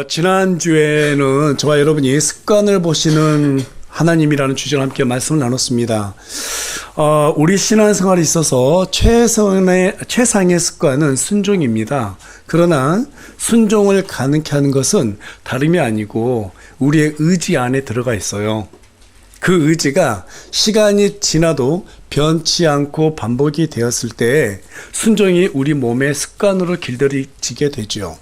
지난주에는 저와 여러분이 습관을 보시는 하나님이라는 주제로 함께 말씀을 나눴습니다. 우리 신앙생활에 있어서 최상의 습관은 순종입니다. 그러나 순종을 가능케 하는 것은 다름이 아니고 우리의 의지 안에 들어가 있어요. 그 의지가 시간이 지나도 변치 않고 반복이 되었을 때 순종이 우리 몸의 습관으로 길들여지게 되죠.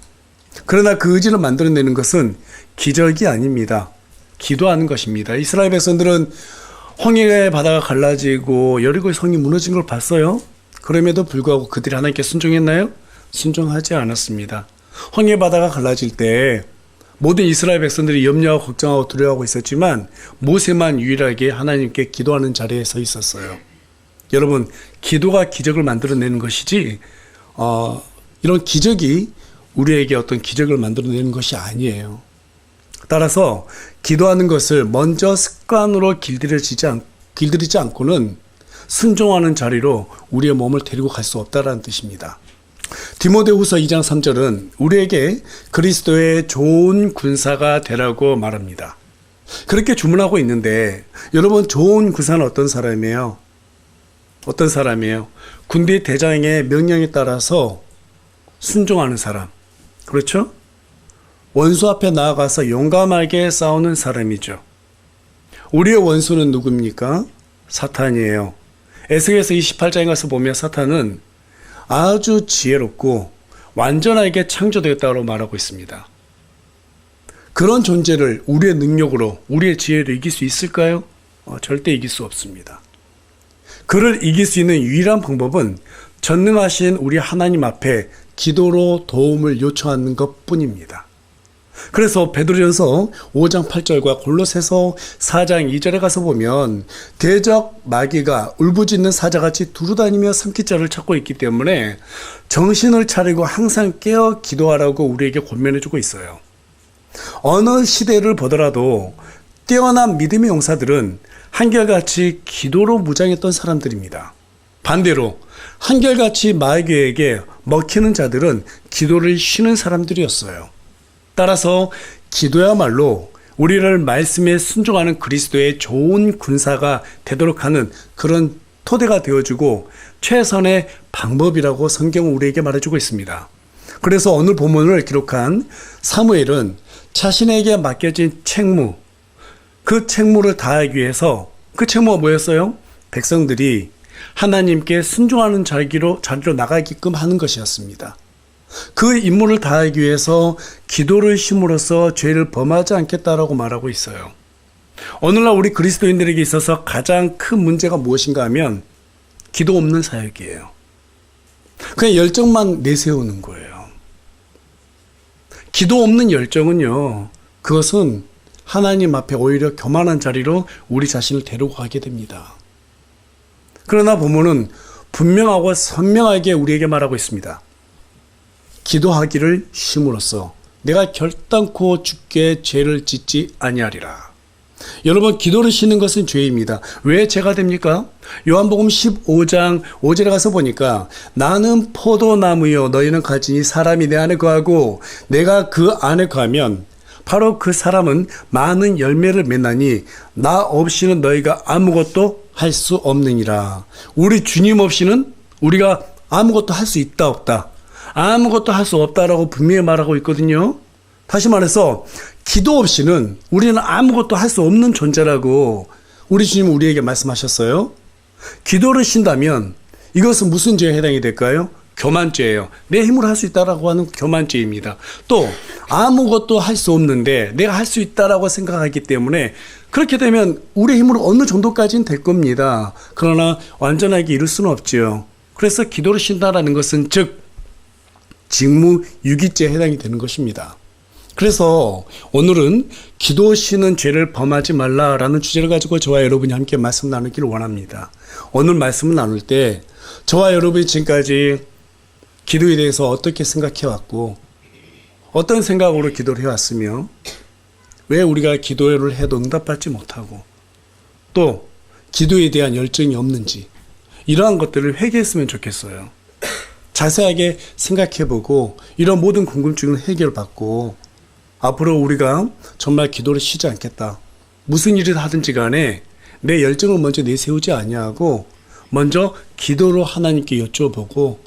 그러나 그 의지를 만들어내는 것은 기적이 아닙니다. 기도하는 것입니다. 이스라엘 백성들은 홍해의 바다가 갈라지고 여리고의 성이 무너진 걸 봤어요. 그럼에도 불구하고 그들이 하나님께 순종했나요? 순종하지 않았습니다. 홍해 바다가 갈라질 때 모든 이스라엘 백성들이 염려하고 걱정하고 두려워하고 있었지만 모세만 유일하게 하나님께 기도하는 자리에 서 있었어요. 여러분, 기도가 기적을 만들어내는 것이지 이런 기적이 우리에게 어떤 기적을 만들어내는 것이 아니에요. 따라서 기도하는 것을 먼저 습관으로 길들이지 않고는 순종하는 자리로 우리의 몸을 데리고 갈 수 없다는 뜻입니다. 디모데후서 2장 3절은 우리에게 그리스도의 좋은 군사가 되라고 말합니다. 그렇게 주문하고 있는데 여러분, 좋은 군사는 어떤 사람이에요? 어떤 사람이에요? 군대 대장의 명령에 따라서 순종하는 사람. 그렇죠? 원수 앞에 나아가서 용감하게 싸우는 사람이죠. 우리의 원수는 누굽니까? 사탄이에요. 에스겔서 28장에 가서 보면 사탄은 아주 지혜롭고 완전하게 창조되었다고 말하고 있습니다. 그런 존재를 우리의 능력으로, 우리의 지혜로 이길 수 있을까요? 절대 이길 수 없습니다. 그를 이길 수 있는 유일한 방법은 전능하신 우리 하나님 앞에 기도로 도움을 요청하는 것뿐입니다. 그래서 베드로전서 5장 8절과 골로새서 4장 2절에 가서 보면 대적 마귀가 울부짖는 사자같이 두루다니며 삼키자를 찾고 있기 때문에 정신을 차리고 항상 깨어 기도하라고 우리에게 권면해주고 있어요. 어느 시대를 보더라도 뛰어난 믿음의 용사들은 한결같이 기도로 무장했던 사람들입니다. 반대로 한결같이 마귀에게 먹히는 자들은 기도를 쉬는 사람들이었어요. 따라서 기도야말로 우리를 말씀에 순종하는 그리스도의 좋은 군사가 되도록 하는 그런 토대가 되어주고 최선의 방법이라고 성경은 우리에게 말해주고 있습니다. 그래서 오늘 본문을 기록한 사무엘은 자신에게 맡겨진 책무, 그 책무를 다하기 위해서, 그 책무가 뭐였어요? 백성들이 하나님께 순종하는 자리로 나가게끔 하는 것이었습니다. 그 임무를 다하기 위해서 기도를 힘으로써 죄를 범하지 않겠다라고 말하고 있어요. 오늘날 우리 그리스도인들에게 있어서 가장 큰 문제가 무엇인가 하면 기도 없는 사역이에요. 그냥 열정만 내세우는 거예요. 기도 없는 열정은요, 그것은 하나님 앞에 오히려 교만한 자리로 우리 자신을 데리고 가게 됩니다. 그러나 본문은 분명하고 선명하게 우리에게 말하고 있습니다. 기도하기를 쉼으로써 내가 결단코 주께 죄를 짓지 아니하리라. 여러분, 기도를 쉬는 것은 죄입니다. 왜 죄가 됩니까? 요한복음 15장 5절에 가서 보니까 나는 포도나무요 너희는 가지니 사람이 내 안에 거하고 내가 그 안에 거하면 바로 그 사람은 많은 열매를 맺나니 나 없이는 너희가 아무것도 할 수 없느니라. 우리 주님 없이는 우리가 아무것도 할 수 있다 없다, 아무것도 할 수 없다라고 분명히 말하고 있거든요. 다시 말해서 기도 없이는 우리는 아무것도 할 수 없는 존재라고 우리 주님은 우리에게 말씀하셨어요. 기도를 쉰다면 이것은 무슨 죄에 해당이 될까요? 교만죄예요. 내 힘으로 할 수 있다라고 하는 교만죄입니다. 또 아무것도 할 수 없는데 내가 할 수 있다라고 생각하기 때문에 그렇게 되면 우리의 힘으로 어느 정도까지는 될 겁니다. 그러나 완전하게 이룰 수는 없죠. 그래서 기도를 쉰다라는 것은 즉 직무유기죄에 해당이 되는 것입니다. 그래서 오늘은 기도 쉬는 죄를 범하지 말라라는 주제를 가지고 저와 여러분이 함께 말씀 나누기를 원합니다. 오늘 말씀을 나눌 때 저와 여러분이 지금까지 기도에 대해서 어떻게 생각해왔고 어떤 생각으로 기도를 해왔으며 왜 우리가 기도를 해도 응답받지 못하고 또 기도에 대한 열정이 없는지 이러한 것들을 회개했으면 좋겠어요. 자세하게 생각해보고 이런 모든 궁금증을 해결받고 앞으로 우리가 정말 기도를 쉬지 않겠다. 무슨 일을 하든지 간에 내 열정을 먼저 내세우지 아니하고 먼저 기도로 하나님께 여쭤보고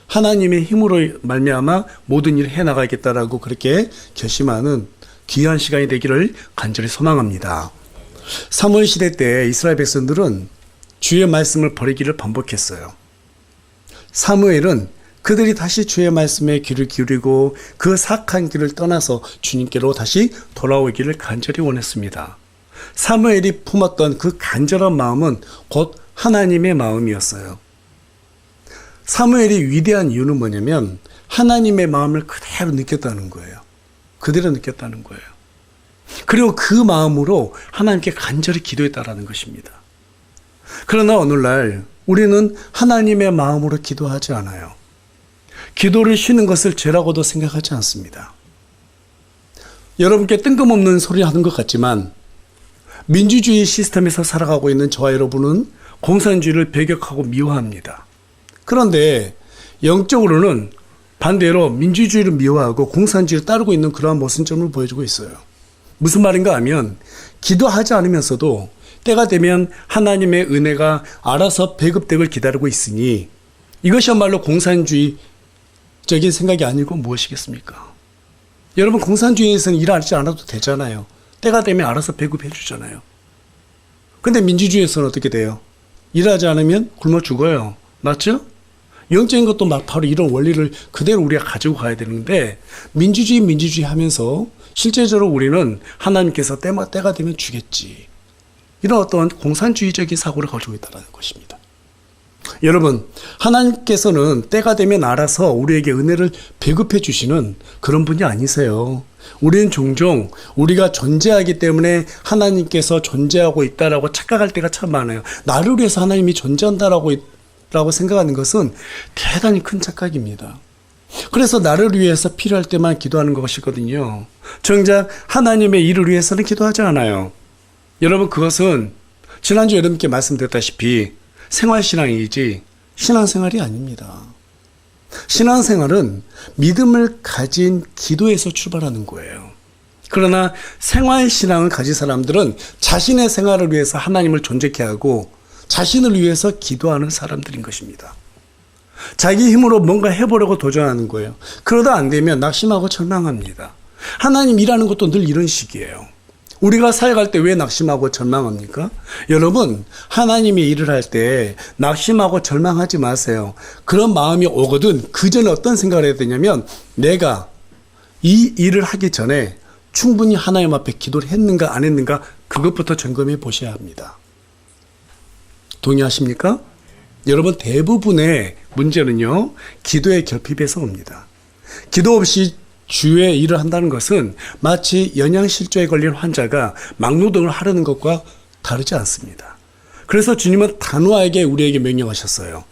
하나님의 힘으로 말미암아 모든 일을 해나가겠다라고 그렇게 결심하는 귀한 시간이 되기를 간절히 소망합니다. 사무엘 시대 때 이스라엘 백성들은 주의 말씀을 버리기를 반복했어요. 사무엘은 그들이 다시 주의 말씀에 귀를 기울이고 그 사악한 길을 떠나서 주님께로 다시 돌아오기를 간절히 원했습니다. 사무엘이 품었던 그 간절한 마음은 곧 하나님의 마음이었어요. 사무엘이 위대한 이유는 뭐냐면 하나님의 마음을 그대로 느꼈다는 거예요. 그대로 느꼈다는 거예요. 그리고 그 마음으로 하나님께 간절히 기도했다라는 것입니다. 그러나 오늘날 우리는 하나님의 마음으로 기도하지 않아요. 기도를 쉬는 것을 죄라고도 생각하지 않습니다. 여러분께 뜬금없는 소리 하는 것 같지만 민주주의 시스템에서 살아가고 있는 저와 여러분은 공산주의를 배격하고 미워합니다. 그런데 영적으로는 반대로 민주주의를 미워하고 공산주의를 따르고 있는 그러한 모순점을 보여주고 있어요. 무슨 말인가 하면 기도하지 않으면서도 때가 되면 하나님의 은혜가 알아서 배급되길 기다리고 있으니 이것이야말로 공산주의적인 생각이 아니고 무엇이겠습니까? 여러분 공산주의에서는 일하지 않아도 되잖아요. 때가 되면 알아서 배급해 주잖아요. 근데 민주주의에서는 어떻게 돼요? 일하지 않으면 굶어 죽어요. 맞죠? 영적인 것도 막 바로 이런 원리를 그대로 우리가 가지고 가야 되는데 민주주의 하면서 실제적으로 우리는 하나님께서 때가 되면 주겠지. 이런 어떤 공산주의적인 사고를 가지고 있다는 것입니다. 여러분, 하나님께서는 때가 되면 알아서 우리에게 은혜를 배급해 주시는 그런 분이 아니세요. 우리는 종종 우리가 존재하기 때문에 하나님께서 존재하고 있다라고 착각할 때가 참 많아요. 나를 위해서 하나님이 존재한다라고 생각하는 것은 대단히 큰 착각입니다. 그래서 나를 위해서 필요할 때만 기도하는 것이거든요. 정작 하나님의 일을 위해서는 기도하지 않아요. 여러분, 그것은 지난주 여러분께 말씀드렸다시피 생활신앙이지 신앙생활이 아닙니다. 신앙생활은 믿음을 가진 기도에서 출발하는 거예요. 그러나 생활신앙을 가진 사람들은 자신의 생활을 위해서 하나님을 존재케 하고 자신을 위해서 기도하는 사람들인 것입니다. 자기 힘으로 뭔가 해보려고 도전하는 거예요. 그러다 안 되면 낙심하고 절망합니다. 하나님 일하는 것도 늘 이런 식이에요. 우리가 살아갈 때 왜 낙심하고 절망합니까? 여러분, 하나님이 일을 할 때 낙심하고 절망하지 마세요. 그런 마음이 오거든 그 전에 어떤 생각을 해야 되냐면 내가 이 일을 하기 전에 충분히 하나님 앞에 기도를 했는가 안 했는가 그것부터 점검해 보셔야 합니다. 동의하십니까? 여러분, 대부분의 문제는요, 기도의 결핍에서 옵니다. 기도 없이 주의 일을 한다는 것은 마치 영양실조에 걸린 환자가 막노동을 하려는 것과 다르지 않습니다. 그래서 주님은 단호하게 우리에게 명령하셨어요.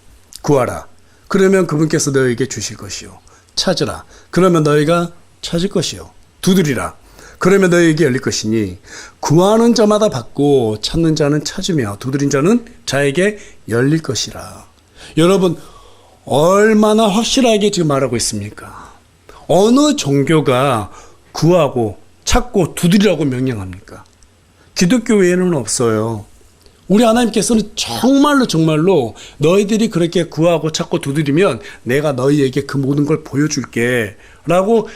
구하라. 그러면 그분께서 너에게 주실 것이요. 찾으라. 그러면 너희가 찾을 것이요. 두드리라. 그러면 너희에게 열릴 것이니 구하는 자마다 받고 찾는 자는 찾으며 두드린 자는 자에게 열릴 것이라. 여러분, 얼마나 확실하게 지금 말하고 있습니까? 어느 종교가 구하고 찾고 두드리라고 명령합니까? 기독교 외에는 없어요. 우리 하나님께서는 정말로 너희들이 그렇게 구하고 찾고 두드리면 내가 너희에게 그 모든 걸 보여줄게 라고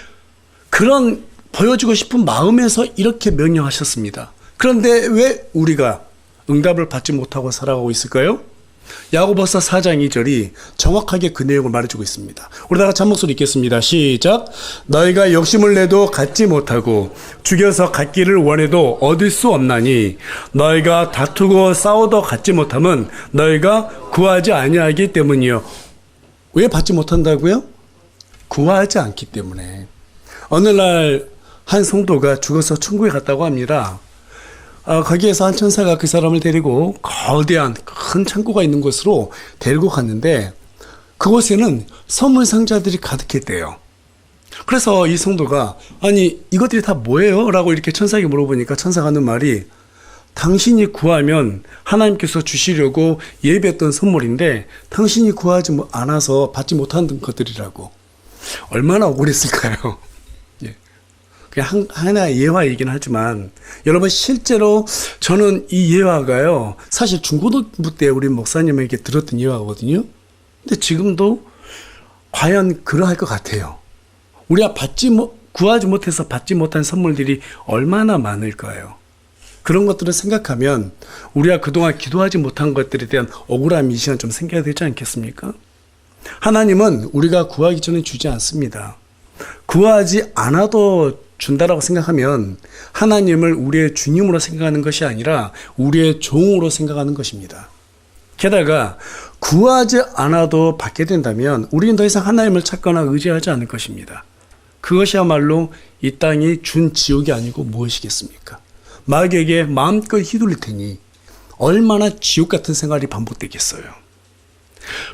그런 보여주고 싶은 마음에서 이렇게 명령하셨습니다. 그런데 왜 우리가 응답을 받지 못하고 살아가고 있을까요? 야고보서 4장 2절이 정확하게 그 내용을 말해주고 있습니다. 우리 다 같이 한 목소리 읽겠습니다. 시작. 너희가 욕심을 내도 갖지 못하고 죽여서 갖기를 원해도 얻을 수 없나니 너희가 다투고 싸워도 갖지 못함은 너희가 구하지 아니하기 때문이요. 왜 받지 못한다고요? 구하지 않기 때문에. 어느 날 한 성도가 죽어서 천국에 갔다고 합니다. 거기에서 한 천사가 그 사람을 데리고 거대한 큰 창고가 있는 곳으로 데리고 갔는데 그곳에는 선물 상자들이 가득했대요. 그래서 이 성도가 아니 이것들이 다 뭐예요? 라고 이렇게 천사에게 물어보니까 천사가 하는 말이 당신이 구하면 하나님께서 주시려고 예비했던 선물인데 당신이 구하지 않아서 받지 못한 것들이라고. 얼마나 억울했을까요? 예. 그냥 하나의 예화이긴 하지만 여러분 실제로 저는 이 예화가요 사실 중고등부 때 우리 목사님에게 들었던 예화거든요. 근데 지금도 과연 그러할 것 같아요. 우리가 구하지 못해서 받지 못한 선물들이 얼마나 많을까요? 그런 것들을 생각하면 우리가 그동안 기도하지 못한 것들에 대한 억울함이 이 시간 좀 생겨야 되지 않겠습니까? 하나님은 우리가 구하기 전에 주지 않습니다. 구하지 않아도 준다라고 생각하면 하나님을 우리의 주님으로 생각하는 것이 아니라 우리의 종으로 생각하는 것입니다. 게다가 구하지 않아도 받게 된다면 우리는 더 이상 하나님을 찾거나 의지하지 않을 것입니다. 그것이야말로 이 땅이 준 지옥이 아니고 무엇이겠습니까? 마귀에게 마음껏 휘둘릴 테니 얼마나 지옥 같은 생활이 반복되겠어요.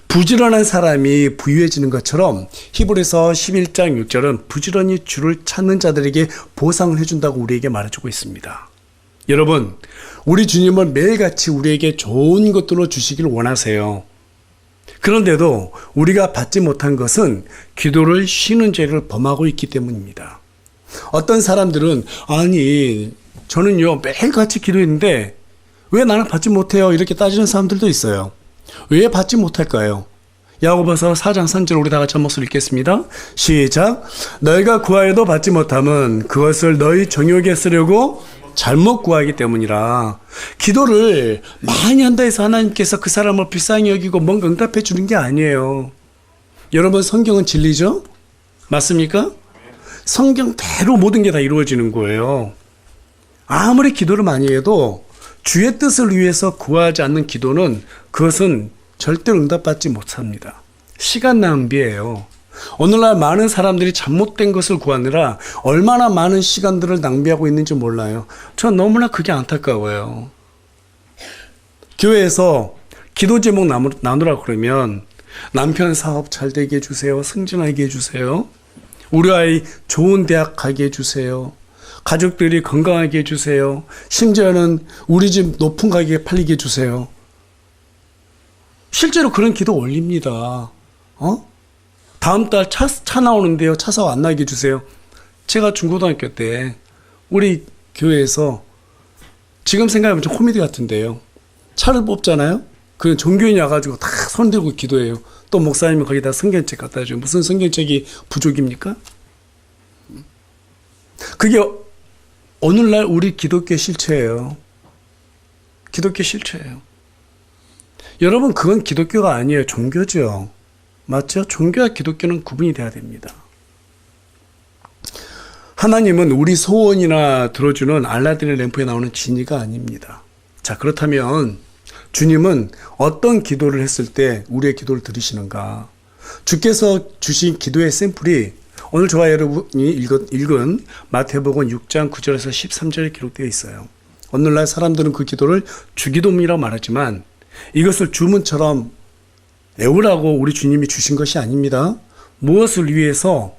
부지런한 사람이 부유해지는 것처럼 히브리서 11장 6절은 부지런히 주를 찾는 자들에게 보상을 해준다고 우리에게 말해주고 있습니다. 여러분, 우리 주님을 매일같이 우리에게 좋은 것들로 주시길 원하세요. 그런데도 우리가 받지 못한 것은 기도를 쉬는 죄를 범하고 있기 때문입니다. 어떤 사람들은 아니 저는요 매일같이 기도했는데 왜 나는 받지 못해요? 이렇게 따지는 사람들도 있어요. 왜 받지 못할까요? 야고보서 4장 3절 우리 다 같이 한 목소리 읽겠습니다. 시작. 너희가 구하여도 받지 못함은 그것을 너희 정욕에 쓰려고 잘못 구하기 때문이라. 기도를 많이 한다 해서 하나님께서 그 사람을 불쌍히 여기고 뭔가 응답해 주는 게 아니에요. 여러분 성경은 진리죠? 맞습니까? 성경대로 모든 게 다 이루어지는 거예요. 아무리 기도를 많이 해도 주의 뜻을 위해서 구하지 않는 기도는 그것은 절대로 응답받지 못합니다. 시간 낭비예요. 오늘날 많은 사람들이 잘못된 것을 구하느라 얼마나 많은 시간들을 낭비하고 있는지 몰라요. 전 너무나 그게 안타까워요. 교회에서 기도 제목 나누라 그러면 남편 사업 잘 되게 해주세요. 승진하게 해주세요. 우리 아이 좋은 대학 가게 해주세요. 가족들이 건강하게 해주세요. 심지어는 우리 집 높은 가게에 팔리게 해주세요. 실제로 그런 기도 올립니다. 다음 달 차 나오는데요. 차 사고 안 나게 해주세요. 제가 중고등학교 때 우리 교회에서 지금 생각하면 좀 코미디 같은데요. 차를 뽑잖아요. 그 종교인이 와가지고 다 손 들고 기도해요. 또 목사님은 거기다 성경책 갖다 줘요. 무슨 성경책이 부족입니까? 그게 오늘날 우리 기독교 실체예요. 기독교 실체예요. 여러분 그건 기독교가 아니에요. 종교죠. 맞죠? 종교와 기독교는 구분이 돼야 됩니다. 하나님은 우리 소원이나 들어주는 알라딘의 램프에 나오는 지니가 아닙니다. 자, 그렇다면 주님은 어떤 기도를 했을 때 우리의 기도를 들으시는가? 주께서 주신 기도의 샘플이 오늘 저와 여러분이 읽은 마태복음 6장 9절에서 13절에 기록되어 있어요. 오늘날 사람들은 그 기도를 주기도문이라고 말하지만 이것을 주문처럼 외우라고 우리 주님이 주신 것이 아닙니다. 무엇을 위해서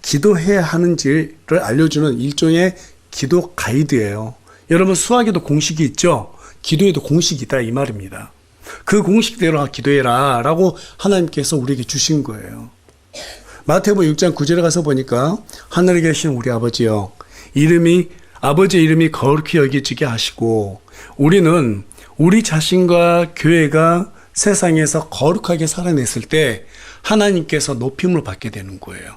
기도해야 하는지를 알려주는 일종의 기도 가이드예요. 여러분 수학에도 공식이 있죠? 기도에도 공식이 있다 이 말입니다. 그 공식대로 기도해라 라고 하나님께서 우리에게 주신 거예요. 마태복음 6장 9절에 가서 보니까 하늘에 계신 우리 아버지여 아버지의 이름이 거룩히 여겨지게 하시고 우리는 우리 자신과 교회가 세상에서 거룩하게 살아냈을 때 하나님께서 높임을 받게 되는 거예요.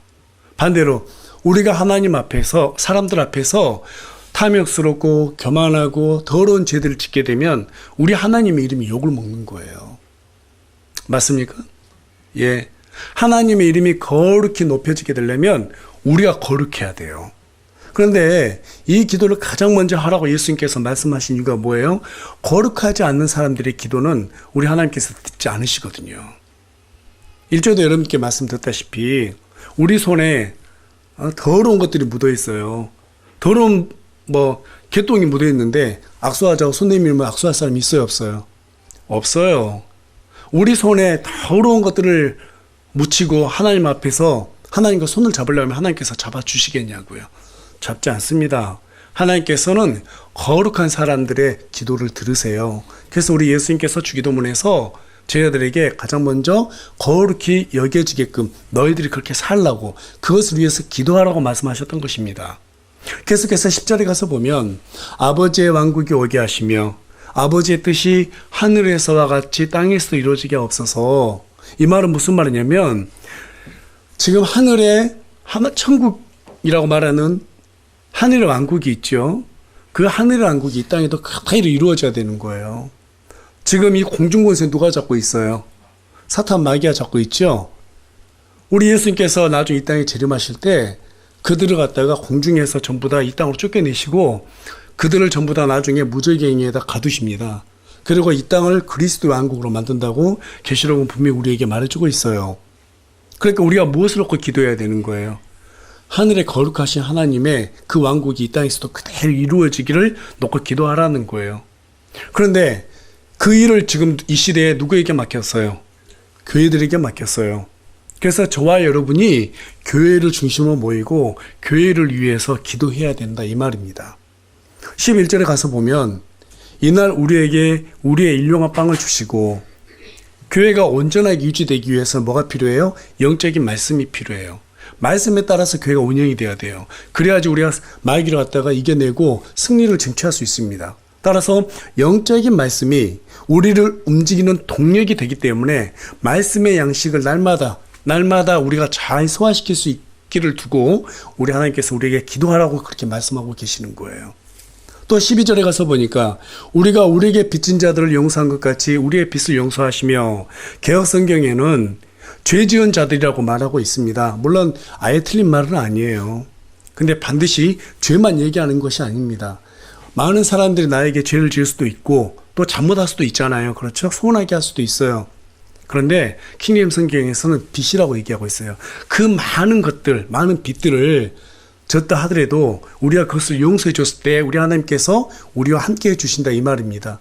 반대로 우리가 하나님 앞에서 사람들 앞에서 탐욕스럽고 교만하고 더러운 죄들을 짓게 되면 우리 하나님의 이름이 욕을 먹는 거예요. 맞습니까? 예. 하나님의 이름이 거룩히 높여지게 되려면 우리가 거룩해야 돼요. 그런데 이 기도를 가장 먼저 하라고 예수님께서 말씀하신 이유가 뭐예요? 거룩하지 않는 사람들의 기도는 우리 하나님께서 듣지 않으시거든요. 일조도 여러분께 말씀드렸다시피 우리 손에 더러운 것들이 묻어 있어요. 더러운 개똥이 묻어 있는데 악수하자고 손 내밀면 악수할 사람이 있어요, 없어요? 없어요. 우리 손에 더러운 것들을 묻히고 하나님 앞에서 하나님과 손을 잡으려면 하나님께서 잡아주시겠냐고요. 잡지 않습니다. 하나님께서는 거룩한 사람들의 기도를 들으세요. 그래서 우리 예수님께서 주기도문에서 제자들에게 가장 먼저 거룩히 여겨지게끔 너희들이 그렇게 살라고 그것을 위해서 기도하라고 말씀하셨던 것입니다. 계속해서 10절에 가서 보면 아버지의 왕국이 오게 하시며 아버지의 뜻이 하늘에서와 같이 땅에서도 이루어지게 없어서, 이 말은 무슨 말이냐면 지금 하늘에 천국이라고 말하는 하늘의 왕국이 있죠. 그 하늘의 왕국이 이 땅에도 가까이로 이루어져야 되는 거예요. 지금 이 공중권세 누가 잡고 있어요? 사탄 마귀가 잡고 있죠. 우리 예수님께서 나중에 이 땅에 재림하실 때 그들을 갖다가 공중에서 전부 다 이 땅으로 쫓겨내시고 그들을 전부 다 나중에 무저갱이에다 가두십니다. 그리고 이 땅을 그리스도의 왕국으로 만든다고 계시록은 분명히 우리에게 말해주고 있어요. 그러니까 우리가 무엇을 놓고 기도해야 되는 거예요? 하늘의 거룩하신 하나님의 그 왕국이 이 땅에서도 그대로 이루어지기를 놓고 기도하라는 거예요. 그런데 그 일을 지금 이 시대에 누구에게 맡겼어요? 교회들에게 맡겼어요. 그래서 저와 여러분이 교회를 중심으로 모이고 교회를 위해서 기도해야 된다, 이 말입니다. 11절에 가서 보면 이날 우리에게 우리의 일용할 빵을 주시고, 교회가 온전하게 유지되기 위해서 뭐가 필요해요? 영적인 말씀이 필요해요. 말씀에 따라서 교회가 운영이 돼야 돼요. 그래야지 우리가 마귀를 갖다가 이겨내고 승리를 쟁취할 수 있습니다. 따라서 영적인 말씀이 우리를 움직이는 동력이 되기 때문에 말씀의 양식을 날마다 우리가 잘 소화시킬 수 있기를 두고 우리 하나님께서 우리에게 기도하라고 그렇게 말씀하고 계시는 거예요. 또 12절에 가서 보니까 우리가 우리에게 빚진 자들을 용서한 것 같이 우리의 빚을 용서하시며, 개역성경에는 죄 지은 자들이라고 말하고 있습니다. 물론 아예 틀린 말은 아니에요. 근데 반드시 죄만 얘기하는 것이 아닙니다. 많은 사람들이 나에게 죄를 지을 수도 있고 또 잘못할 수도 있잖아요. 그렇죠? 서운하게 할 수도 있어요. 그런데 킹제임스 성경에서는 빚이라고 얘기하고 있어요. 그 많은 것들, 많은 빚들을 졌다 하더라도 우리가 그것을 용서해 줬을 때 우리 하나님께서 우리와 함께 해주신다, 이 말입니다.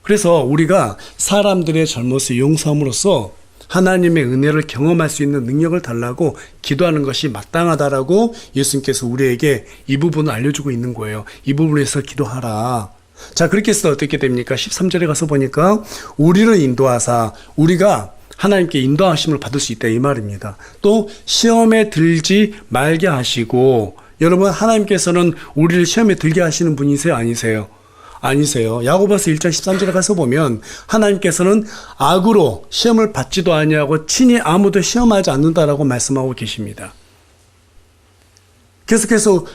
그래서 우리가 사람들의 잘못을 용서함으로써 하나님의 은혜를 경험할 수 있는 능력을 달라고 기도하는 것이 마땅하다라고 예수님께서 우리에게 이 부분을 알려주고 있는 거예요. 이 부분에서 기도하라. 자, 그렇게 해서 어떻게 됩니까? 13절에 가서 보니까 우리를 인도하사, 우리가 하나님께 인도하심을 받을 수 있다, 이 말입니다. 또 시험에 들지 말게 하시고, 여러분 하나님께서는 우리를 시험에 들게 하시는 분이세요? 아니세요? 아니세요. 야고보서 1장 13절에 가서 보면 하나님께서는 악으로 시험을 받지도 아니하고 친히 아무도 시험하지 않는다라고 말씀하고 계십니다. 계속해서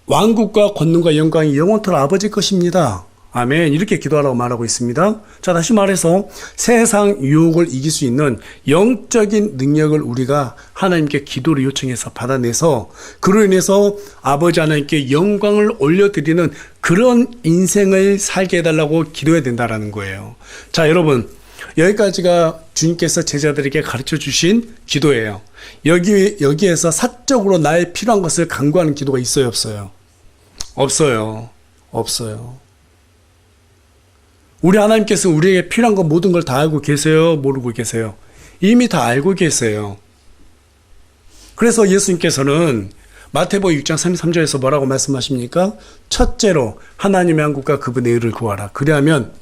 왕국과 권능과 영광이 영원토록 아버지 것입니다. 아멘. 이렇게 기도하라고 말하고 있습니다. 자, 다시 말해서 세상 유혹을 이길 수 있는 영적인 능력을 우리가 하나님께 기도를 요청해서 받아내서 그로 인해서 아버지 하나님께 영광을 올려드리는 그런 인생을 살게 해달라고 기도해야 된다는 거예요. 자, 여러분, 여기까지가 주님께서 제자들에게 가르쳐 주신 기도예요. 여기에서 사적으로 나의 필요한 것을 간구하는 기도가 있어요, 없어요? 없어요. 우리 하나님께서 우리에게 필요한 것 모든 걸 다 알고 계세요? 모르고 계세요? 이미 다 알고 계세요. 그래서 예수님께서는 마태복음 6장 33절에서 뭐라고 말씀하십니까? 첫째로 하나님의 한국과 그분의 의를 구하라. 그리하면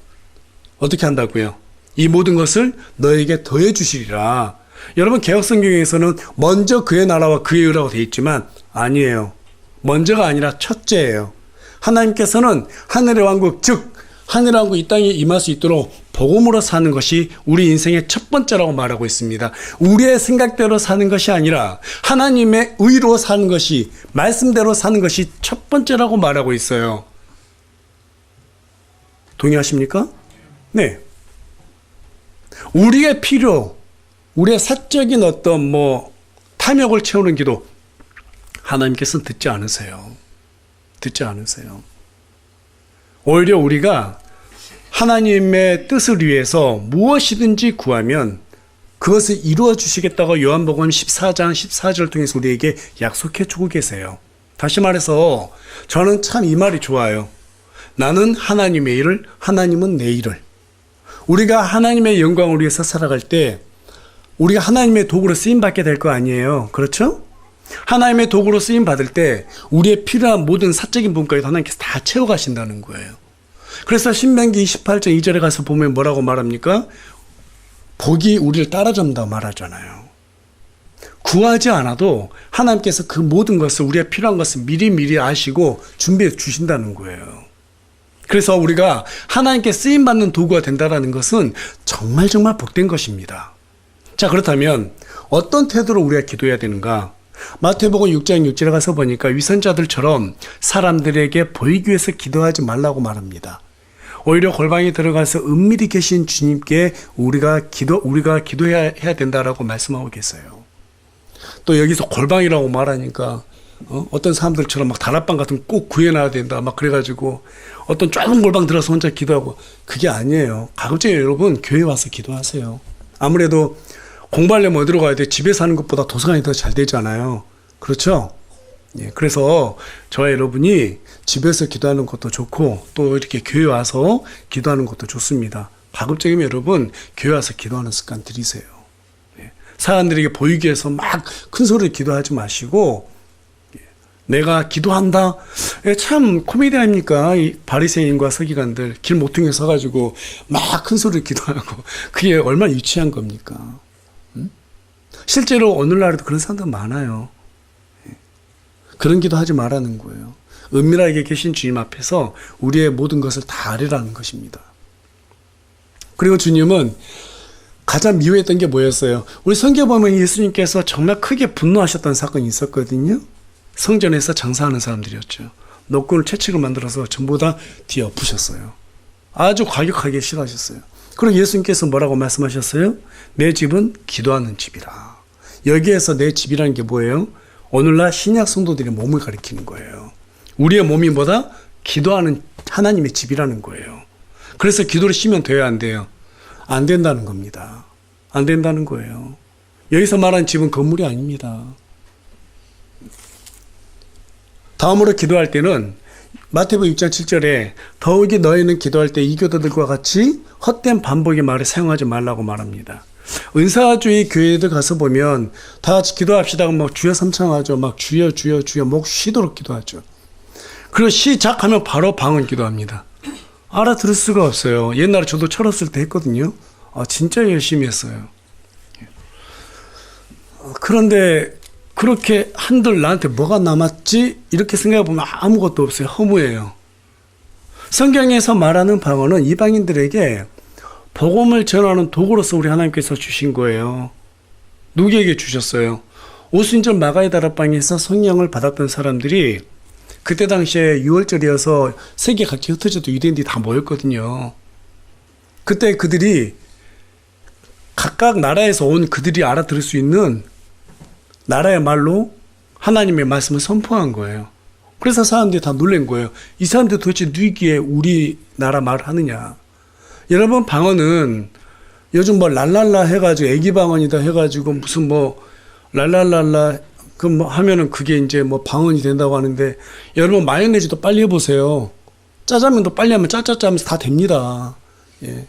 어떻게 한다고요? 이 모든 것을 너에게 더해 주시리라. 여러분, 개역성경에서는 먼저 그의 나라와 그의 의라고 되어 있지만 아니에요. 먼저가 아니라 첫째예요. 하나님께서는 하늘의 왕국, 즉 하늘의 왕국 이 땅에 임할 수 있도록 복음으로 사는 것이 우리 인생의 첫 번째라고 말하고 있습니다. 우리의 생각대로 사는 것이 아니라 하나님의 의로 사는 것이, 말씀대로 사는 것이 첫 번째라고 말하고 있어요. 동의하십니까? 네. 우리의 필요, 우리의 사적인 어떤 탐욕을 채우는 기도, 하나님께서는 듣지 않으세요. 오히려 우리가 하나님의 뜻을 위해서 무엇이든지 구하면 그것을 이루어 주시겠다고 요한복음 14장 14절을 통해서 우리에게 약속해 주고 계세요. 다시 말해서 저는 참 이 말이 좋아요. 나는 하나님의 일을, 하나님은 내 일을. 우리가 하나님의 영광을 위해서 살아갈 때 우리가 하나님의 도구로 쓰임받게 될 거 아니에요. 그렇죠? 하나님의 도구로 쓰임받을 때 우리의 필요한 모든 사적인 분까지 하나님께서 다 채워가신다는 거예요. 그래서 신명기 28장 2절에 가서 보면 뭐라고 말합니까? 복이 우리를 따라잡는다고 말하잖아요. 구하지 않아도 하나님께서 그 모든 것을 우리가 필요한 것을 미리 아시고 준비해 주신다는 거예요. 그래서 우리가 하나님께 쓰임받는 도구가 된다는 것은 정말 복된 것입니다. 자, 그렇다면 어떤 태도로 우리가 기도해야 되는가? 마태복음 6장 6절에 가서 보니까 위선자들처럼 사람들에게 보이기 위해서 기도하지 말라고 말합니다. 오히려 골방에 들어가서 은밀히 계신 주님께 우리가 기도해야 된다라고 말씀하고 계세요. 또 여기서 골방이라고 말하니까 어떤 사람들처럼 막 다락방 같은 거 꼭 구해놔야 된다 막 그래가지고 어떤 좁은 골방 들어서 혼자 기도하고, 그게 아니에요. 가급적이 여러분 교회 와서 기도하세요. 아무래도 공부하려면 어디로 가야 돼? 집에서 하는 것보다 도서관이 더 잘 되잖아요. 그렇죠? 예, 그래서 저와 여러분이 집에서 기도하는 것도 좋고 또 이렇게 교회 와서 기도하는 것도 좋습니다. 가급적이면 여러분 교회 와서 기도하는 습관 들이세요. 예, 사람들에게 보이기 위해서 막 큰 소리로 기도하지 마시고, 내가 기도한다. 참 코미디 아닙니까? 이 바리새인과 서기관들 길 모퉁이에 서가지고 막 큰 소리로 기도하고, 그게 얼마나 유치한 겁니까? 실제로 오늘날에도 그런 사람들 많아요. 그런 기도하지 말라는 거예요. 은밀하게 계신 주님 앞에서 우리의 모든 것을 다 아뢰라는 것입니다. 그리고 주님은 가장 미워했던 게 뭐였어요? 우리 성경 보면 예수님께서 정말 크게 분노하셨던 사건이 있었거든요. 성전에서 장사하는 사람들이었죠. 노끈을 채찍을 만들어서 전부 다 뒤엎으셨어요. 아주 과격하게 싫어하셨어요. 그리고 예수님께서 뭐라고 말씀하셨어요? 내 집은 기도하는 집이라. 여기에서 내 집이라는 게 뭐예요? 오늘날 신약 성도들의 몸을 가리키는 거예요. 우리의 몸이 뭐다? 기도하는 하나님의 집이라는 거예요. 그래서 기도를 쉬면 돼요, 안 돼요? 안 된다는 겁니다. 안 된다는 거예요. 여기서 말하는 집은 건물이 아닙니다. 다음으로 기도할 때는 마태복음 6장 7절에 더욱이 너희는 기도할 때 이교도들과 같이 헛된 반복의 말을 사용하지 말라고 말합니다. 은사주의 교회들 가서 보면 다 같이 기도합시다. 막 주여 삼창하죠. 막 주여 목 쉬도록 기도하죠. 그리고 시작하면 바로 방언 기도합니다. 알아들을 수가 없어요. 옛날에 저도 철없을 때 했거든요. 진짜 열심히 했어요. 그런데 그렇게 한들 나한테 뭐가 남았지? 이렇게 생각해보면 아무것도 없어요. 허무해요. 성경에서 말하는 방언은 이방인들에게 복음을 전하는 도구로서 우리 하나님께서 주신 거예요. 누구에게 주셨어요? 오순절 마가의 다락방에서 성령을 받았던 사람들이 그때 당시에 6월절이어서 세계 각지 흩어져도 유대인들이 다 모였거든요. 그때 그들이 각각 나라에서 온 그들이 알아들을 수 있는 나라의 말로 하나님의 말씀을 선포한 거예요. 그래서 사람들이 다 놀란 거예요. 이 사람들 도대체 누구기에 우리나라 말을 하느냐. 여러분, 방언은 요즘 뭐 랄랄라 해가지고 애기 방언이다 해가지고 무슨 뭐 랄랄랄라 그 뭐 하면은 그게 이제 뭐 방언이 된다고 하는데, 여러분 마요네즈도 빨리 해보세요. 짜장면도 빨리 하면 짜짜짜 하면서 다 됩니다. 예.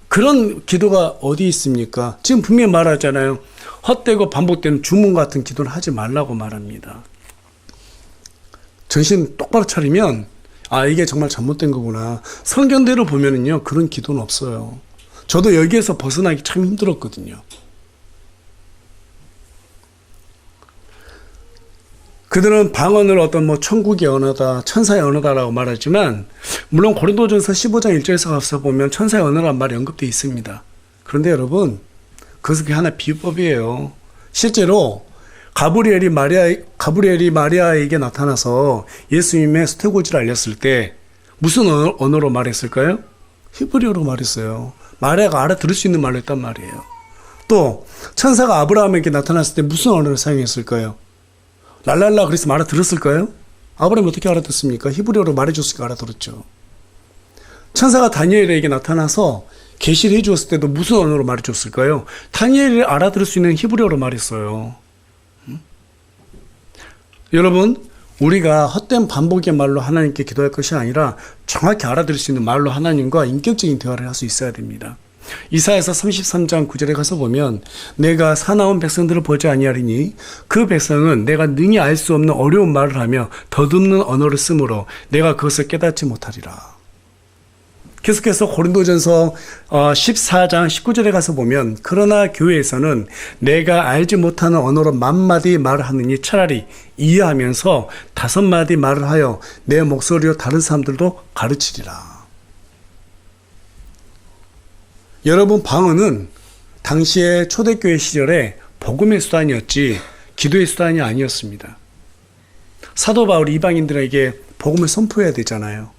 그런 기도가 어디 있습니까? 지금 분명히 말하잖아요. 헛되고 반복되는 주문 같은 기도를 하지 말라고 말합니다. 정신 똑바로 차리면 이게 정말 잘못된 거구나. 성경대로 보면은요, 그런 기도는 없어요. 저도 여기에서 벗어나기 참 힘들었거든요. 그들은 방언을 어떤 뭐 천국의 언어다, 천사의 언어다라고 말하지만, 물론 고린도전서 15장 1절에서 가서 보면 천사의 언어란 말이 언급되어 있습니다. 그런데 여러분, 그것은 그게 하나 비유법이에요. 실제로 가브리엘이 마리아에게 나타나서 예수님의 수태고지를 알렸을 때 무슨 언어로 말했을까요? 히브리어로 말했어요. 마리아가 알아들을 수 있는 말로 했단 말이에요. 또 천사가 아브라함에게 나타났을 때 무슨 언어를 사용했을까요? 랄랄라 그래서 알아들었을까요? 아브라함이 어떻게 알아듣습니까? 히브리어로 말해줬으니까 알아들었죠. 천사가 다니엘에게 나타나서 계시를 해주었을 때도 무슨 언어로 말해줬을까요? 다니엘이 알아들을 수 있는 히브리어로 말했어요. 여러분, 우리가 헛된 반복의 말로 하나님께 기도할 것이 아니라 정확히 알아들을 수 있는 말로 하나님과 인격적인 대화를 할 수 있어야 됩니다. 이사야서 33장 9절에 가서 보면 내가 사나운 백성들을 보지 아니하리니 그 백성은 내가 능히 알 수 없는 어려운 말을 하며 더듬는 언어를 쓰므로 내가 그것을 깨닫지 못하리라. 계속해서 고린도전서 14장 19절에 가서 보면 그러나 교회에서는 내가 알지 못하는 언어로 만마디 말을 하느니 차라리 이해하면서 5마디 말을 하여 내 목소리로 다른 사람들도 가르치리라. 여러분, 방언은 당시의 초대교회 시절에 복음의 수단이었지 기도의 수단이 아니었습니다. 사도 바울이 이방인들에게 복음을 선포해야 되잖아요.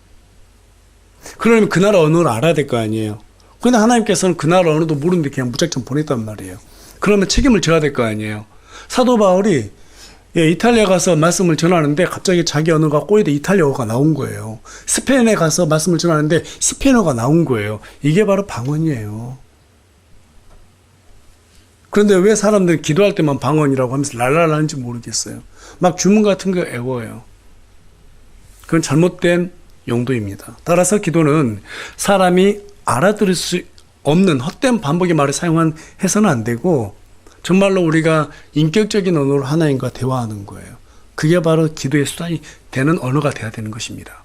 그러면 그 나라 언어를 알아야 될 거 아니에요. 근데 하나님께서는 그 나라 언어도 모르는데 그냥 무작정 보냈단 말이에요. 그러면 책임을 져야 될 거 아니에요. 사도 바울이 이탈리아 가서 말씀을 전하는데 갑자기 자기 언어가 꼬이다 이탈리아어가 나온 거예요. 스페인에 가서 말씀을 전하는데 스페인어가 나온 거예요. 이게 바로 방언이에요. 그런데 왜 사람들은 기도할 때만 방언이라고 하면서 랄랄라 하는지 모르겠어요. 막 주문 같은 거 외워요. 그건 잘못된 용도입니다. 따라서 기도는 사람이 알아들을 수 없는 헛된 반복의 말을 해서는 안 되고 정말로 우리가 인격적인 언어로 하나님과 대화하는 거예요. 그게 바로 기도의 수단이 되는 언어가 돼야 되는 것입니다.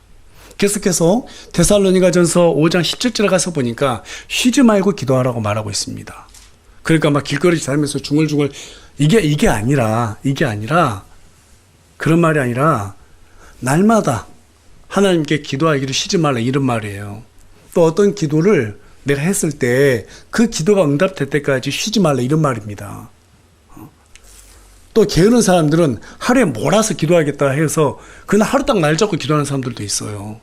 계속해서 데살로니가전서 5장 17절에 가서 보니까 쉬지 말고 기도하라고 말하고 있습니다. 그러니까 막 길거리 다니면서 중얼중얼 이게 아니라 그런 말이 아니라 날마다 하나님께 기도하기를 쉬지 말라 이런 말이에요. 또 어떤 기도를 내가 했을 때 그 기도가 응답될 때까지 쉬지 말라 이런 말입니다. 또 게으른 사람들은 하루에 몰아서 기도하겠다 해서 그날 하루 딱 날 잡고 기도하는 사람들도 있어요.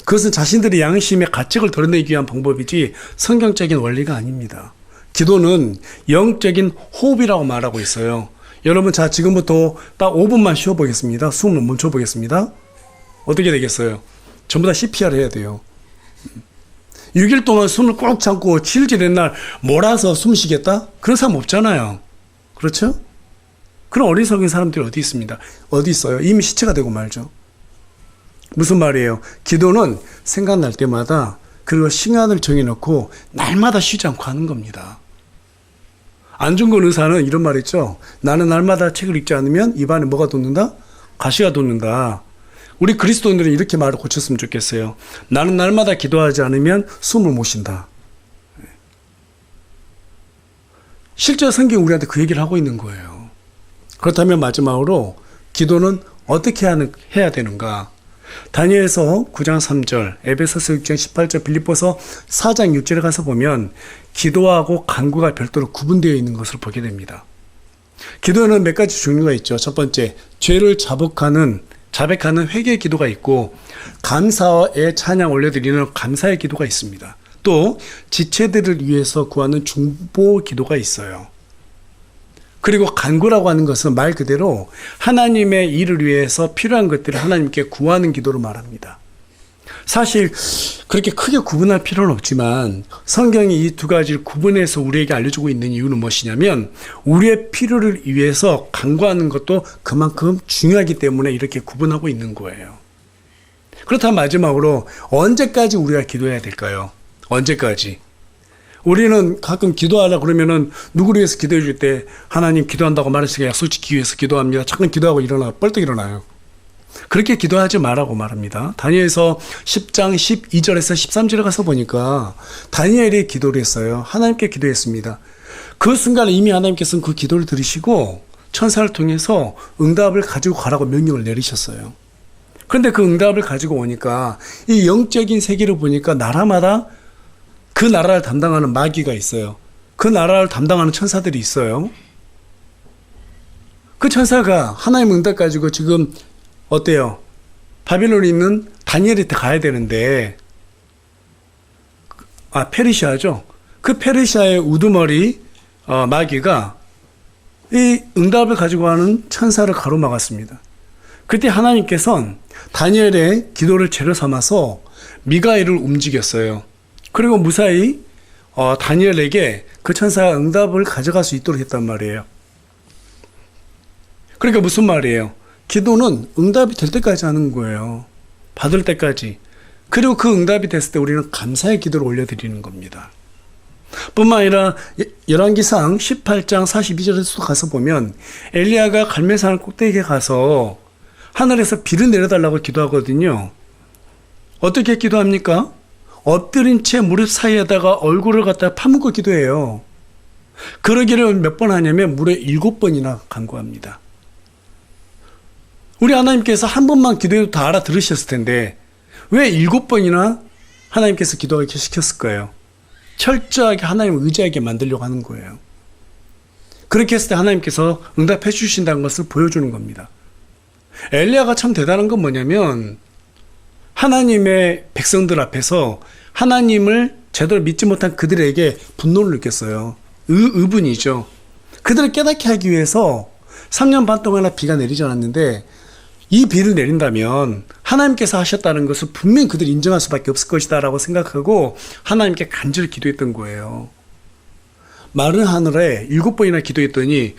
그것은 자신들의 양심의 가책을 드러내기 위한 방법이지 성경적인 원리가 아닙니다. 기도는 영적인 호흡이라고 말하고 있어요. 여러분, 자, 지금부터 딱 5분만 쉬어보겠습니다. 숨을 멈춰보겠습니다. 어떻게 되겠어요? 전부 다 CPR 해야 돼요. 6일 동안 숨을 꼭 참고 7일째 된 날 몰아서 숨 쉬겠다? 그런 사람 없잖아요. 그렇죠? 그런 어리석은 사람들이 어디 있습니다. 어디 있어요? 이미 시체가 되고 말죠. 무슨 말이에요? 기도는 생각날 때마다 그리고 시간을 정해놓고 날마다 쉬지 않고 하는 겁니다. 안중근 의사는 이런 말 있죠. 나는 날마다 책을 읽지 않으면 입안에 뭐가 돋는다? 가시가 돋는다. 우리 그리스도인들은 이렇게 말을 고쳤으면 좋겠어요. 나는 날마다 기도하지 않으면 숨을 못 쉰다. 실제 성경이 우리한테 그 얘기를 하고 있는 거예요. 그렇다면 마지막으로 기도는 어떻게 해야 되는가? 다니엘서 9장 3절, 에베소서 6장 18절, 빌립보서 4장 6절에 가서 보면 기도하고 간구가 별도로 구분되어 있는 것을 보게 됩니다. 기도에는 몇 가지 종류가 있죠. 첫 번째, 죄를 자백하는 회개 기도가 있고 감사의 찬양 올려드리는 감사의 기도가 있습니다. 또 지체들을 위해서 구하는 중보 기도가 있어요. 그리고 간구라고 하는 것은 말 그대로 하나님의 일을 위해서 필요한 것들을 하나님께 구하는 기도로 말합니다. 사실 그렇게 크게 구분할 필요는 없지만 성경이 이 두 가지를 구분해서 우리에게 알려주고 있는 이유는 무엇이냐면 우리의 필요를 위해서 간구하는 것도 그만큼 중요하기 때문에 이렇게 구분하고 있는 거예요. 그렇다면 마지막으로 언제까지 우리가 기도해야 될까요? 언제까지? 우리는 가끔 기도하라 그러면은 누구를 위해서 기도해 줄 때 하나님 기도한다고 말하시니까 약속 지키기 위해서 기도합니다. 잠깐 기도하고 뻘떡 일어나요. 그렇게 기도하지 말라고 말합니다. 다니엘서 10장 12절에서 13절에 가서 보니까 다니엘이 기도를 했어요. 하나님께 기도했습니다. 그 순간에 이미 하나님께서는 그 기도를 들으시고 천사를 통해서 응답을 가지고 가라고 명령을 내리셨어요. 그런데 그 응답을 가지고 오니까 이 영적인 세계를 보니까 나라마다 그 나라를 담당하는 마귀가 있어요. 그 나라를 담당하는 천사들이 있어요. 그 천사가 하나님 응답 가지고 지금 어때요? 바빌론에 있는 다니엘한테 가야 되는데 페르시아죠. 그 페르시아의 우두머리 마귀가 이 응답을 가지고 가는 천사를 가로막았습니다. 그때 하나님께서는 다니엘의 기도를 재료 삼아서 미가엘을 움직였어요. 그리고 무사히 다니엘에게 그 천사가 응답을 가져갈 수 있도록 했단 말이에요. 그러니까 무슨 말이에요? 기도는 응답이 될 때까지 하는 거예요. 받을 때까지. 그리고 그 응답이 됐을 때 우리는 감사의 기도를 올려드리는 겁니다. 뿐만 아니라 열왕기상 18장 42절에서 가서 보면 엘리야가 갈멜산 꼭대기에 가서 하늘에서 비를 내려달라고 기도하거든요. 어떻게 기도합니까? 엎드린 채 무릎 사이에다가 얼굴을 갖다 파묻고 기도해요. 그러기를 몇 번 하냐면 무려 7번이나 간구합니다. 우리 하나님께서 한 번만 기도해도 다 알아들으셨을 텐데 왜 7번이나 하나님께서 기도하게 시켰을까요? 철저하게 하나님을 의지하게 만들려고 하는 거예요. 그렇게 했을 때 하나님께서 응답해 주신다는 것을 보여주는 겁니다. 엘리야가 참 대단한 건 뭐냐면 하나님의 백성들 앞에서 하나님을 제대로 믿지 못한 그들에게 분노를 느꼈어요. 의분이죠. 그들을 깨닫게 하기 위해서 3년 반 동안이나 비가 내리지 않았는데 이 비를 내린다면 하나님께서 하셨다는 것을 분명히 그들이 인정할 수밖에 없을 것이다 라고 생각하고 하나님께 간절히 기도했던 거예요. 마른 하늘에 7번이나 기도했더니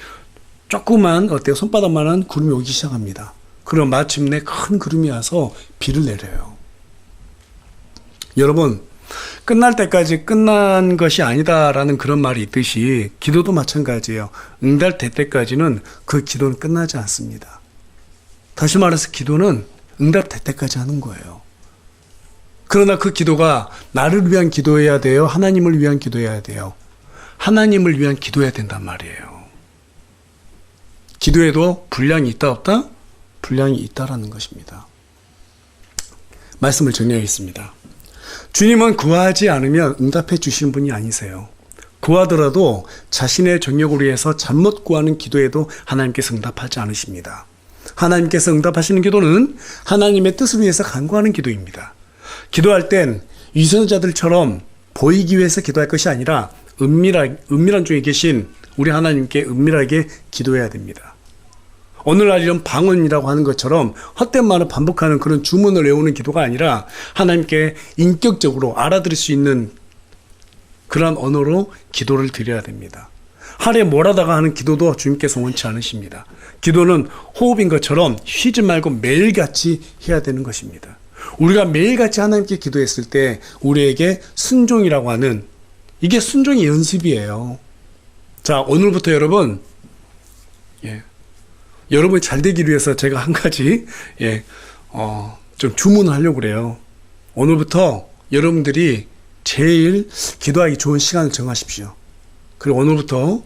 조그만 손바닥만한 구름이 오기 시작합니다. 그럼 마침내 큰 구름이 와서 비를 내려요. 여러분, 끝날 때까지 끝난 것이 아니다라는 그런 말이 있듯이 기도도 마찬가지예요. 응답될 때까지는 그 기도는 끝나지 않습니다. 다시 말해서 기도는 응답될 때까지 하는 거예요. 그러나 그 기도가 나를 위한 기도해야 돼요? 하나님을 위한 기도해야 돼요? 하나님을 위한 기도해야 된단 말이에요. 기도에도 분량이 있다 없다? 분량이 있다라는 것입니다. 말씀을 정리하겠습니다. 주님은 구하지 않으면 응답해 주시는 분이 아니세요. 구하더라도 자신의 정욕을 위해서 잘못 구하는 기도에도 하나님께서 응답하지 않으십니다. 하나님께서 응답하시는 기도는 하나님의 뜻을 위해서 간구하는 기도입니다. 기도할 땐 위선자들처럼 보이기 위해서 기도할 것이 아니라 은밀한 중에 계신 우리 하나님께 은밀하게 기도해야 됩니다. 오늘날 이런 방언이라고 하는 것처럼 헛된 말을 반복하는 그런 주문을 외우는 기도가 아니라 하나님께 인격적으로 알아들을 수 있는 그런 언어로 기도를 드려야 됩니다. 하루에 몰아다가 하는 기도도 주님께서 원치 않으십니다. 기도는 호흡인 것처럼 쉬지 말고 매일같이 해야 되는 것입니다. 우리가 매일같이 하나님께 기도했을 때 우리에게 순종이라고 하는 이게 순종의 연습이에요. 자, 오늘부터 여러분 여러분이 잘 되기 위해서 제가 한 가지 좀 주문을 하려고 그래요. 오늘부터 여러분들이 제일 기도하기 좋은 시간을 정하십시오. 그리고 오늘부터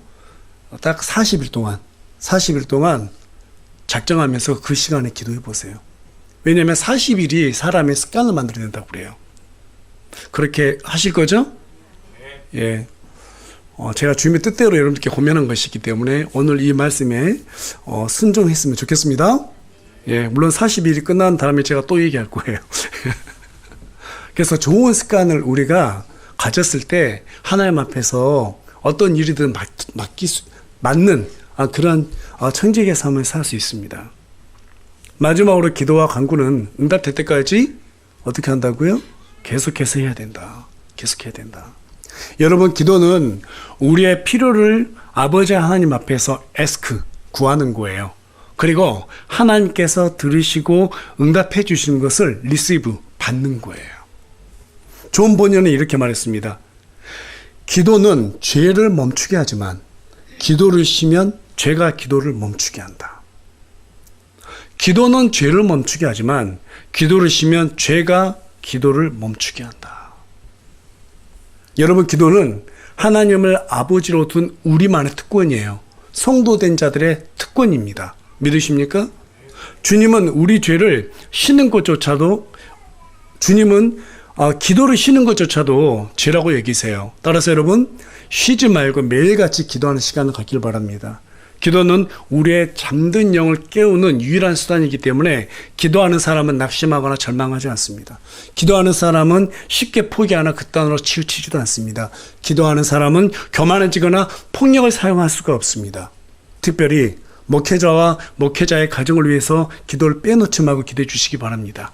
딱 40일 동안 작정하면서 그 시간에 기도해 보세요. 왜냐하면 40일이 사람의 습관을 만들어낸다고 그래요. 그렇게 하실 거죠? 예. 제가 주님의 뜻대로 여러분들께 고면한 것이기 때문에 오늘 이 말씀에 순종했으면 좋겠습니다. 예, 물론 40일이 끝난 다음에 제가 또 얘기할 거예요. 그래서 좋은 습관을 우리가 가졌을 때 하나님 앞에서 어떤 일이든 맞는 그런 청지기의 삶을 살 수 있습니다. 마지막으로 기도와 간구는 응답될 때까지 어떻게 한다고요? 계속해서 해야 된다. 계속해야 된다. 여러분, 기도는 우리의 필요를 아버지 하나님 앞에서 구하는 거예요. 그리고 하나님께서 들으시고 응답해 주시는 것을 받는 거예요. 존 번연은 이렇게 말했습니다. 기도는 죄를 멈추게 하지만 기도를 쉬면 죄가 기도를 멈추게 한다. 기도는 죄를 멈추게 하지만 기도를 쉬면 죄가 기도를 멈추게 한다. 여러분, 기도는 하나님을 아버지로 둔 우리만의 특권이에요. 성도된 자들의 특권입니다. 믿으십니까? 주님은 우리 죄를 쉬는 것조차도 기도를 쉬는 것조차도 죄라고 여기세요. 따라서 여러분, 쉬지 말고 매일같이 기도하는 시간을 갖길 바랍니다. 기도는 우리의 잠든 영을 깨우는 유일한 수단이기 때문에 기도하는 사람은 낙심하거나 절망하지 않습니다. 기도하는 사람은 쉽게 포기하거나 극단으로 치우치지도 않습니다. 기도하는 사람은 교만해지거나 폭력을 사용할 수가 없습니다. 특별히 목회자와 목회자의 가정을 위해서 기도를 빼놓지 말고 기도해 주시기 바랍니다.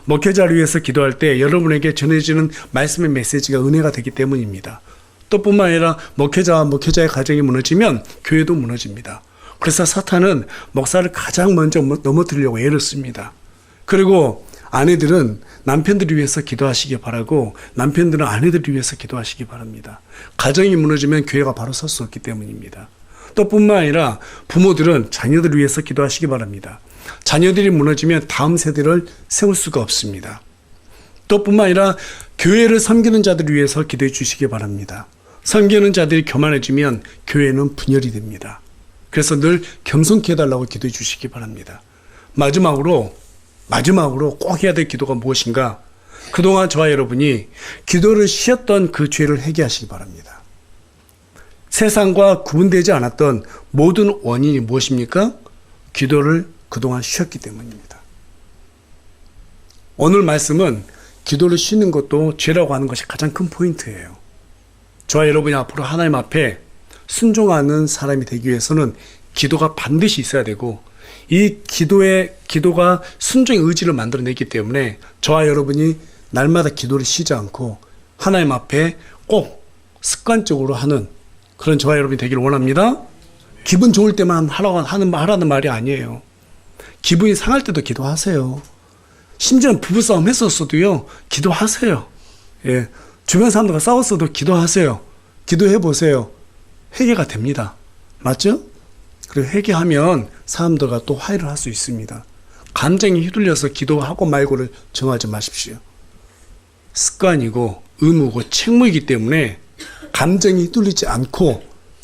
목회자를 위해서 기도할 때 여러분에게 전해지는 말씀의 메시지가 은혜가 되기 때문입니다. 또 뿐만 아니라 목회자와 목회자의 가정이 무너지면 교회도 무너집니다. 그래서 사탄은 목사를 가장 먼저 넘어뜨리려고 애를 씁니다. 그리고 아내들은 남편들을 위해서 기도하시기 바라고 남편들은 아내들을 위해서 기도하시기 바랍니다. 가정이 무너지면 교회가 바로 설 수 없기 때문입니다. 또 뿐만 아니라 부모들은 자녀들을 위해서 기도하시기 바랍니다. 자녀들이 무너지면 다음 세대를 세울 수가 없습니다. 또 뿐만 아니라 교회를 섬기는 자들을 위해서 기도해 주시기 바랍니다. 섬기는 자들이 교만해지면 교회는 분열이 됩니다. 그래서 늘 겸손케 해달라고 기도해 주시기 바랍니다. 마지막으로 꼭 해야 될 기도가 무엇인가? 그동안 저와 여러분이 기도를 쉬었던 그 죄를 회개하시기 바랍니다. 세상과 구분되지 않았던 모든 원인이 무엇입니까? 기도를 그동안 쉬었기 때문입니다. 오늘 말씀은 기도를 쉬는 것도 죄라고 하는 것이 가장 큰 포인트예요. 저와 여러분이 앞으로 하나님 앞에 순종하는 사람이 되기 위해서는 기도가 반드시 있어야 되고, 이 기도가 순종의 의지를 만들어내기 때문에 저와 여러분이 날마다 기도를 쉬지 않고 하나님 앞에 꼭 습관적으로 하는 그런 저와 여러분이 되기를 원합니다. 기분 좋을 때만 하라는 말이 아니에요. 기분이 상할 때도 기도하세요. 심지어 부부싸움 했었어도요, 기도하세요. 예. 주변 사람들과 싸웠어도 기도하세요. 기도해 보세요. 회개가 됩니다. 맞죠? 그리고 회개하면 사람들과 또 화해를 할 수 있습니다. 감정이 휘둘려서 기도하고 말고를 정하지 마십시오. 습관이고 의무고 책무이기 때문에 감정이 휘둘리지 않고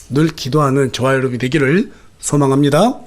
늘 기도하는 저와 여러분이 되기를 소망합니다.